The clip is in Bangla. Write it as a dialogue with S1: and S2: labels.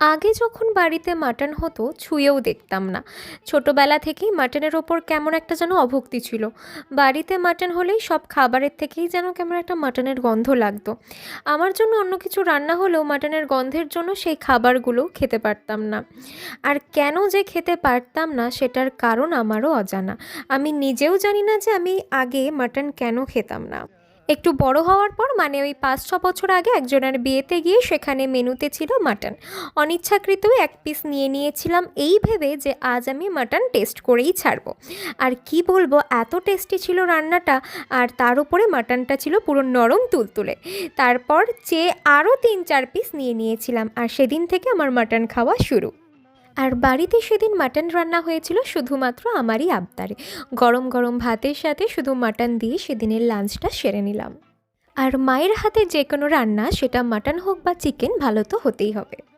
S1: আগে যখন বাড়িতে মাটন হতো ছুঁয়েও দেখতাম না। ছোটবেলা থেকেই মাটনের ওপর কেমন একটা যেন অভক্তি ছিল। বাড়িতে মাটন হলেই সব খাবারের থেকেই যেন কেমন একটা মাটনের গন্ধ লাগতো। আমার জন্য অন্য কিছু রান্না হলেও মাটনের গন্ধের জন্য সেই খাবারগুলো খেতে পারতাম না। আর কেন যে খেতে পারতাম না সেটার কারণ আমারও অজানা। আমি নিজেও জানি না যে আমি আগে মাটন কেন খেতাম না। একটু বড় হওয়ার পর মানে ওই ৫-৬ বছর আগে একজনের বিয়েতে গিয়ে সেখানে মেনুতে ছিল মাটন। অনিচ্ছাকৃতই এক পিস নিয়ে নিয়েছিলাম এই ভেবে যে আজ আমি মাটন টেস্ট করেই ছাড়বো। আর কি বলবো, এত টেস্টি ছিল রান্নাটা। আর তার উপরে মাটনটা ছিল পুরো নরম তুলতুলে। তারপর চেয়ে আরও ৩-৪ পিস নিয়ে নিয়েছিলাম, আর সেদিন থেকে আমার মাটন খাওয়া শুরু। আর বাড়িতে সেদিন মাটন রান্না হয়েছিল শুধুমাত্র আমারই আবদারে। গরম গরম ভাতের সাথে শুধু মাটন দিয়ে সেদিনের লাঞ্চটা সেরে নিলাম। আর মায়ের হাতে যে কোনো রান্না, সেটা মাটন হোক বা চিকেন, ভালো তো হতেই হবে।